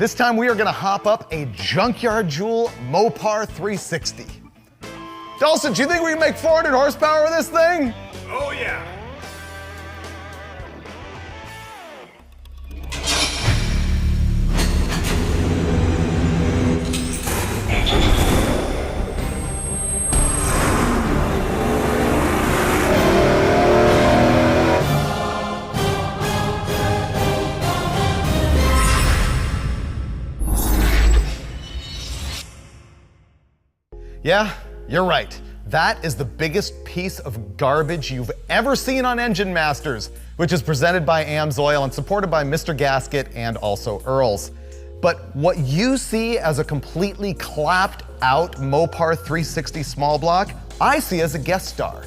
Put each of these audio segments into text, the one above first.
This time we are gonna hop up a Junkyard Joule Mopar 360. Dulcich, you think we can make 400 horsepower with this thing? Oh yeah. Yeah, you're right. That is the biggest piece of garbage you've ever seen on Engine Masters, which is presented by AMSOIL and supported by Mr. Gasket and also Earls. But what you see as a completely clapped out Mopar 360 small block, I see as a guest star.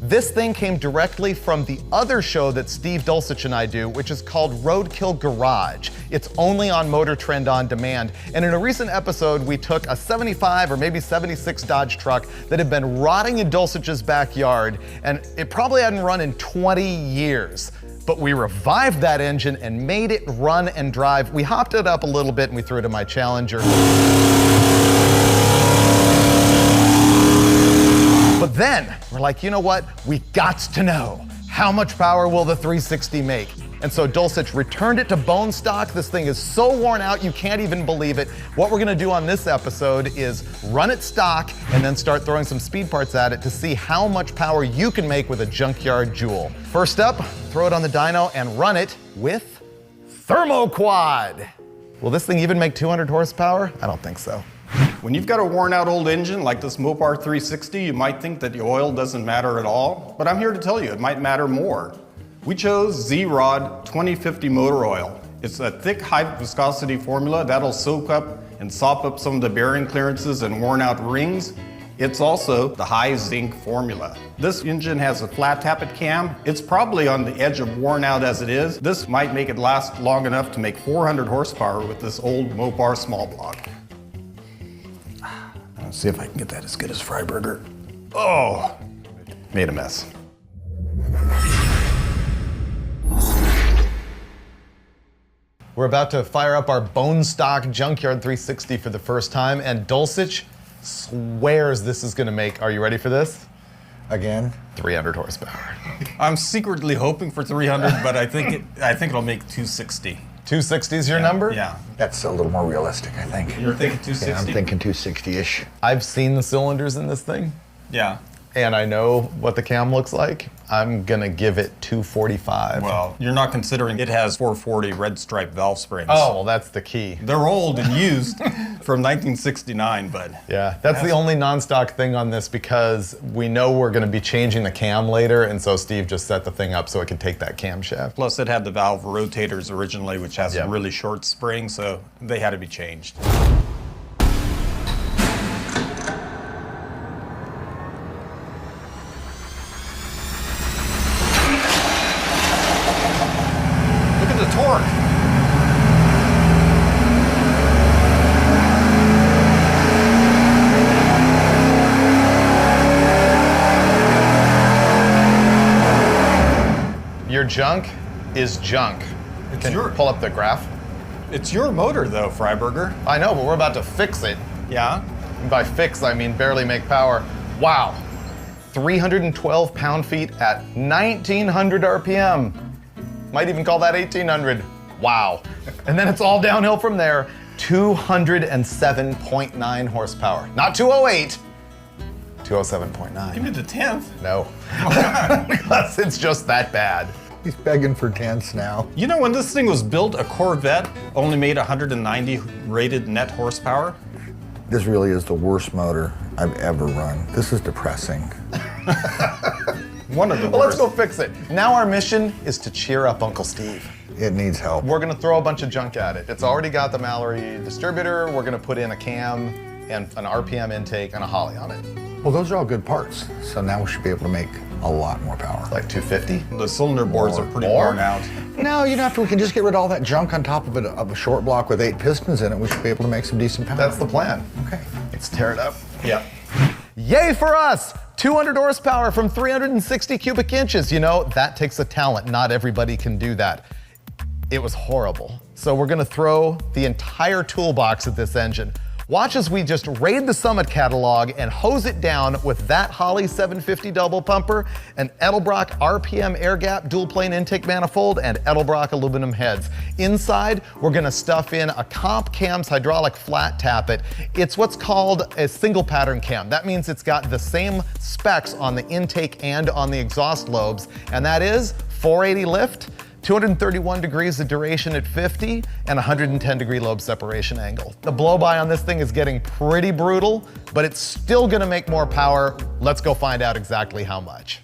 This thing came directly from the other show that Steve Dulcich and I do, which is called Roadkill Garage. It's only on Motor Trend On Demand. And in a recent episode, we took a 75 or maybe 76 Dodge truck that had been rotting in Dulcich's backyard, and it probably hadn't run in 20 years. But we revived that engine and made it run and drive. We hopped it up a little bit and we threw it in my Challenger. But then we're like, you know what? We got to know, how much power will the 360 make? And so Dulcich returned it to bone stock. This thing is so worn out, you can't even believe it. What we're gonna do on this episode is run it stock and then start throwing some speed parts at it to see how much power you can make with a Junkyard Joule. First up, throw it on the dyno and run it with Thermoquad. Will this thing even make 200 horsepower? I don't think so. When you've got a worn out old engine like this Mopar 360, you might think that the oil doesn't matter at all, but I'm here to tell you it might matter more. We chose Z-Rod 2050 motor oil. It's a thick, high viscosity formula that'll soak up and sop up some of the bearing clearances and worn out rings. It's also the high zinc formula. This engine has a flat tappet cam. It's probably on the edge of worn out as it is. This might make it last long enough to make 400 horsepower with this old Mopar small block. Let's see if I can get that as good as Freiburger. Oh, made a mess. We're about to fire up our bone stock Junkyard 360 for the first time, and Dulcich swears this is gonna make, are you ready for this? Again? 300 horsepower. I'm secretly hoping for 300, but I think it'll make 260. 260 is your number? Yeah. That's a little more realistic, I think. You're thinking 260? Yeah, I'm thinking 260-ish. I've seen the cylinders in this thing, Yeah. and I know what the cam looks like. I'm gonna give it 245. Well, you're not considering it has 440 red stripe valve springs. Oh, well, that's the key. They're old and used from 1969, but Yeah, that's the only non-stock thing on this because we know we're gonna be changing the cam later, and so Steve just set the thing up so it can take that camshaft. plus it had the valve rotators originally, which has Yep. a really short spring, so they had to be changed. Look at the torque. Your junk is junk. Can you pull up the graph? It's your motor though, Freiburger. I know, but we're about to fix it. Yeah? And by fix, I mean barely make power. Wow, 312 pound-feet at 1900 RPM. Might even call that 1800. Wow. And then it's all downhill from there. 207.9 horsepower. Not 208, 207.9. Give me the 10th. No, because it's just that bad. He's begging for tenths now. You know, when this thing was built, a Corvette only made 190 rated net horsepower. This really is the worst motor I've ever run. This is depressing. One of the Well, let's worst. go fix it. Now our mission is to cheer up Uncle Steve. It needs help. We're gonna throw a bunch of junk at it. It's already got the Mallory distributor. We're gonna put in a cam and an RPM intake and a Holly on it. Well, those are all good parts. So now we should be able to make a lot more power. Like 250. The cylinder boards are pretty More? worn out. No, you know, after we can just get rid of all that junk on top of it, of a short block with 8 pistons in it, we should be able to make some decent power. That's the plan. Okay. Let's tear it up. Yeah. Yay for us! 200 horsepower from 360 cubic inches. You know, that takes a talent. Not everybody can do that. It was horrible. So we're gonna throw the entire toolbox at this engine. Watch as we just raid the Summit catalog and hose it down with that Holley 750 double pumper, an Edelbrock RPM air gap dual plane intake manifold, and Edelbrock aluminum heads. Inside, we're gonna stuff in a Comp Cam's hydraulic flat tappet. It's what's called a single pattern cam. That means it's got the same specs on the intake and on the exhaust lobes, and that is 480 lift, 231 degrees of duration at 50, and 110 degree lobe separation angle. The blow-by on this thing is getting pretty brutal, but it's still gonna make more power. Let's go find out exactly how much.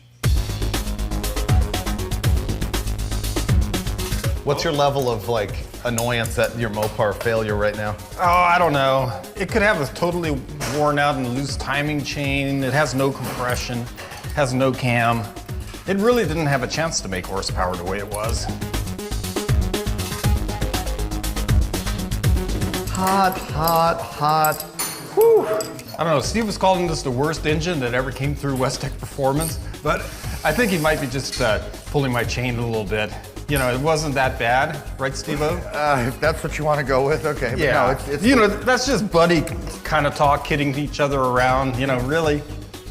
What's your level of annoyance at your Mopar failure right now? Oh, I don't know. It could have a totally worn out and loose timing chain. It has no compression, has no cam. It really didn't have a chance to make horsepower the way it was. Hot, hot, hot. Whew. I don't know, Steve was calling this the worst engine that ever came through Westech Performance, but I think he might be just pulling my chain a little bit. You know, it wasn't that bad, right, Steve-O? If that's what you want to go with, okay. But Yeah, no, it's you know, that's just buddy kind of talk, kidding each other around, you know, really.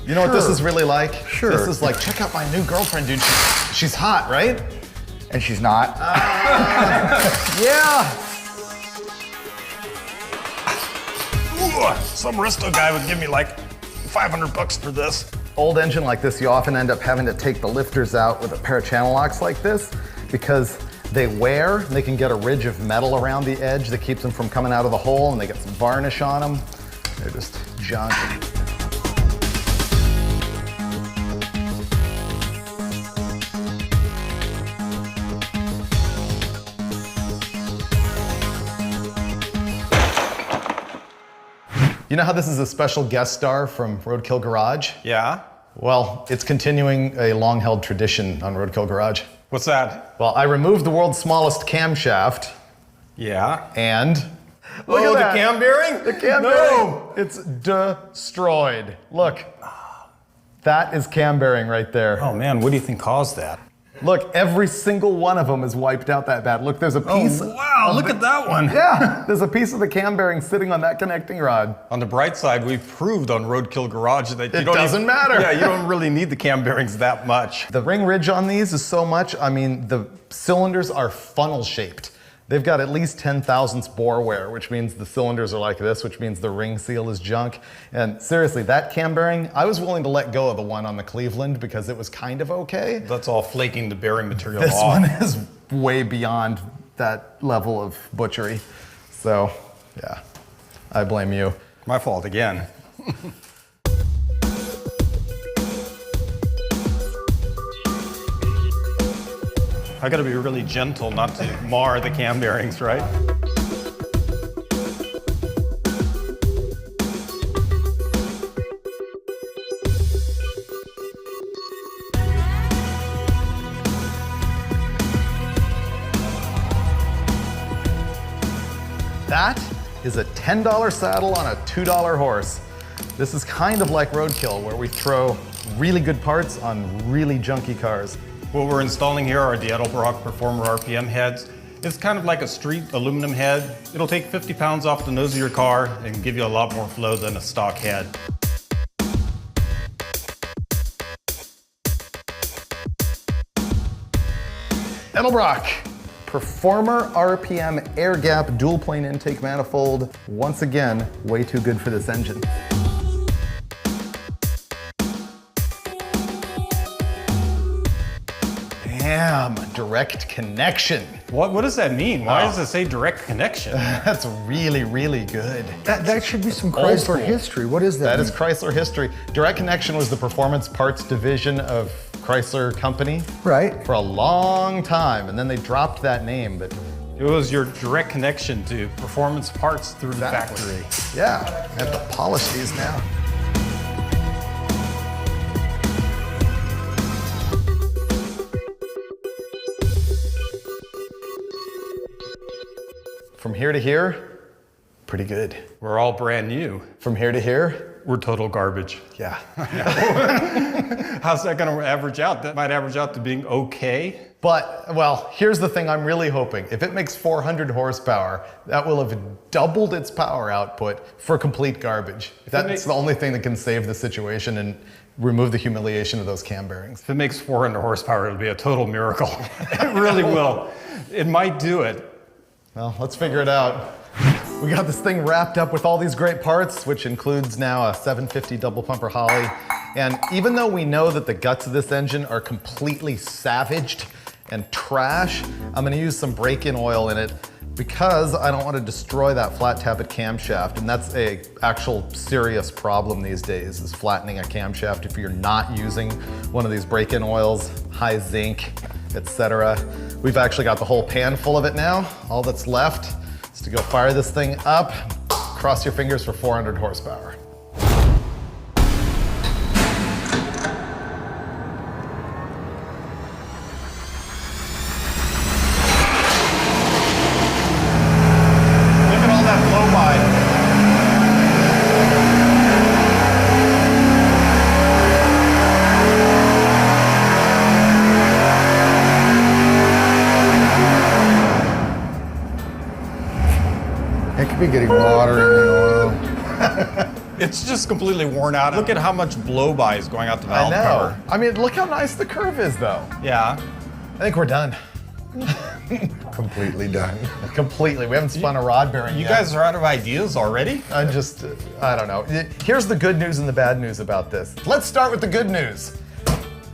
You know what this Sure. is really like? Sure. This is like, check out my new girlfriend, dude. She's hot, right? And she's not. Yeah. Ooh, some Risto guy would give me like $500 for this. Old engine like this, you often end up having to take the lifters out with a pair of channel locks like this because they wear, and they can get a ridge of metal around the edge that keeps them from coming out of the hole, and they get some varnish on them. They're just junk. You know how this is a special guest star from Roadkill Garage? Yeah? Well, it's continuing a long-held tradition on Roadkill Garage. What's that? Well, I removed the world's smallest camshaft, Yeah. and look Oh, at that. the cam bearing? The cam No. bearing. It's destroyed. Look, that is cam bearing right there. Oh man, what do you think caused that? Look, every single one of them is wiped out that bad. Look, there's a piece. wow, look at that one. Yeah, there's a piece of the cam bearing sitting on that connecting rod. On the bright side, we've proved on Roadkill Garage that It doesn't matter. Yeah, you don't really need the cam bearings that much. The ring ridge on these is so much, I mean, the cylinders are funnel shaped. They've got at least 10 thousandths bore wear, which means the cylinders are like this, which means the ring seal is junk. And seriously, that cam bearing, I was willing to let go of the one on the Cleveland because it was kind of okay. That's all flaking the bearing material This off. one is way beyond that level of butchery. So, yeah, I blame you. My fault again. I gotta be really gentle not to mar the cam bearings, right? That is a $10 saddle on a $2 horse. This is kind of like Roadkill, where we throw really good parts on really junky cars. What we're installing here are the Edelbrock Performer RPM heads. It's kind of like a street aluminum head. It'll take 50 pounds off the nose of your car and give you a lot more flow than a stock head. Edelbrock Performer RPM air gap dual plane intake manifold. Once again, way too good for this engine. Damn, direct connection. What does that mean? Why does it say direct connection? That's really, really good. That should be some Old Chrysler school. history. What is that? That is Chrysler history. Direct Connection was the performance parts division of Chrysler Company Right. for a long time, and then they dropped that name, but It was your direct connection to performance parts through the Exactly. factory. yeah, I have to polish these now. From here to here, pretty good. We're all brand new. From here to here, We're total garbage. yeah. How's that gonna average out? That might average out to being okay. But, well, here's the thing I'm really hoping. If it makes 400 horsepower, that will have doubled its power output for complete garbage. That's the only thing that can save the situation and remove the humiliation of those cam bearings. If it makes 400 horsepower, it'll be a total miracle. It really will. It might do it. Well, let's figure it out. We got this thing wrapped up with all these great parts, which includes now a 750 double pumper Holley. And even though we know that the guts of this engine are completely savaged and trash, I'm gonna use some break-in oil in it because I don't want to destroy that flat tappet camshaft. And that's a actual serious problem these days, is flattening a camshaft if you're not using one of these break-in oils, high zinc, etc. We've actually got the whole pan full of it now. All that's left is to go fire this thing up. Cross your fingers for 400 horsepower. It could be getting water in the oil. It's just completely worn out. Look at how much blow-by is going out the valve cover. I mean, look how nice the curve is, though. Yeah. I think we're done. Completely done. Completely. We haven't spun a rod bearing You yet. guys are out of ideas already? I don't know. Here's the good news and the bad news about this. Let's start with the good news.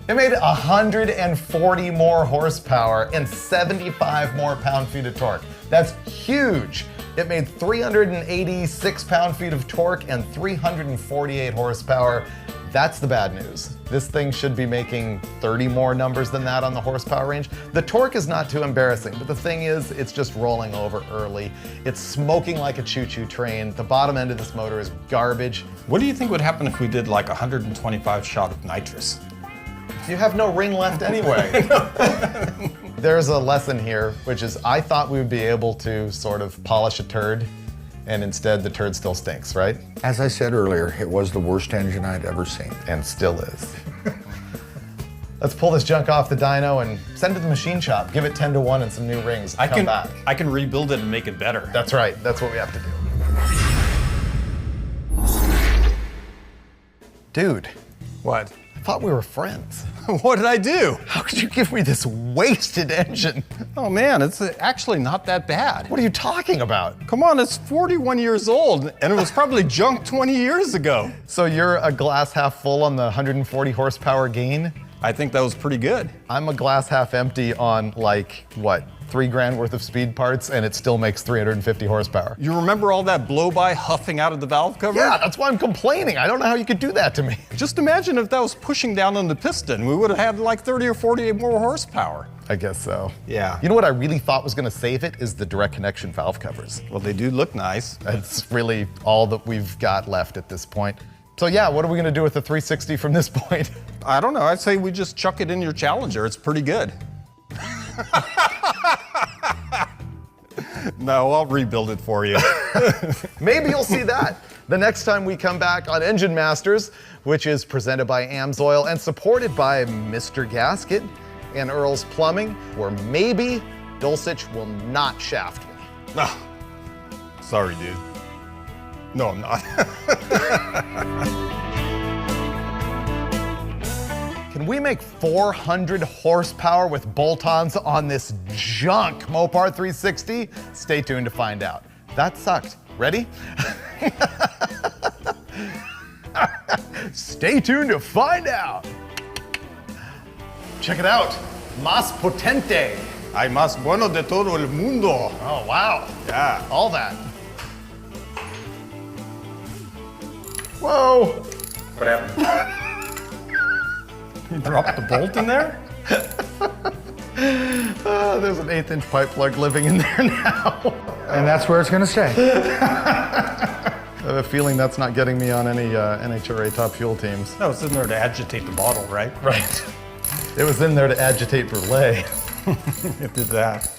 It made 140 more horsepower and 75 more pound-feet of torque. That's huge. It made 386 pound-feet of torque and 348 horsepower. That's the bad news. This thing should be making 30 more numbers than that on the horsepower range. The torque is not too embarrassing, but the thing is, it's just rolling over early. It's smoking like a choo-choo train. The bottom end of this motor is garbage. What do you think would happen if we did like 125 shot of nitrous? You have no ring left anyway. There's a lesson here, which is I thought we would be able to sort of polish a turd, and instead the turd still stinks, right? As I said earlier, it was the worst engine I'd ever seen. And still is. Let's pull this junk off the dyno and send it to the machine shop. Give it 10 to 1 and some new rings. I Come back. can rebuild it and make it better. That's right. That's what we have to do. Dude. What? I thought we were friends. What did I do? How could you give me this wasted engine? Oh man, it's actually not that bad. What are you talking about? Come on, it's 41 years old, and it was probably junk 20 years ago. So you're a glass half full on the 140 horsepower gain? I think that was pretty good. I'm a glass half empty on like, what, $3,000 worth of speed parts, and it still makes 350 horsepower. You remember all that blow-by huffing out of the valve cover? Yeah, that's why I'm complaining. I don't know how you could do that to me. Just imagine if that was pushing down on the piston. We would have had like 30 or 40 more horsepower. I guess so. Yeah. You know what I really thought was gonna save it is the direct connection valve covers. Well, they do look nice. That's really all that we've got left at this point. So yeah, what are we gonna do with the 360 from this point? I don't know, I'd say we just chuck it in your Challenger. It's pretty good. No, I'll rebuild it for you. Maybe you'll see that the next time we come back on Engine Masters, which is presented by AMSOIL and supported by Mr. Gasket and Earl's Plumbing, where maybe Dulcich will not shaft me. No. Sorry, dude. No, I'm not. Can we make 400 horsepower with bolt-ons on this junk Mopar 360? Stay tuned to find out. That sucked. Ready? Stay tuned to find out. Check it out. Más potente. Hay más bueno de todo el mundo. Oh, wow. Yeah. All that. Whoa. What happened? You dropped the bolt in there? There's an 1/8-inch pipe plug living in there now. And that's where it's gonna stay. I have a feeling that's not getting me on any NHRA top fuel teams. No, it's in there to agitate the bottle, right? Right. It was in there to agitate Brulé. It did that.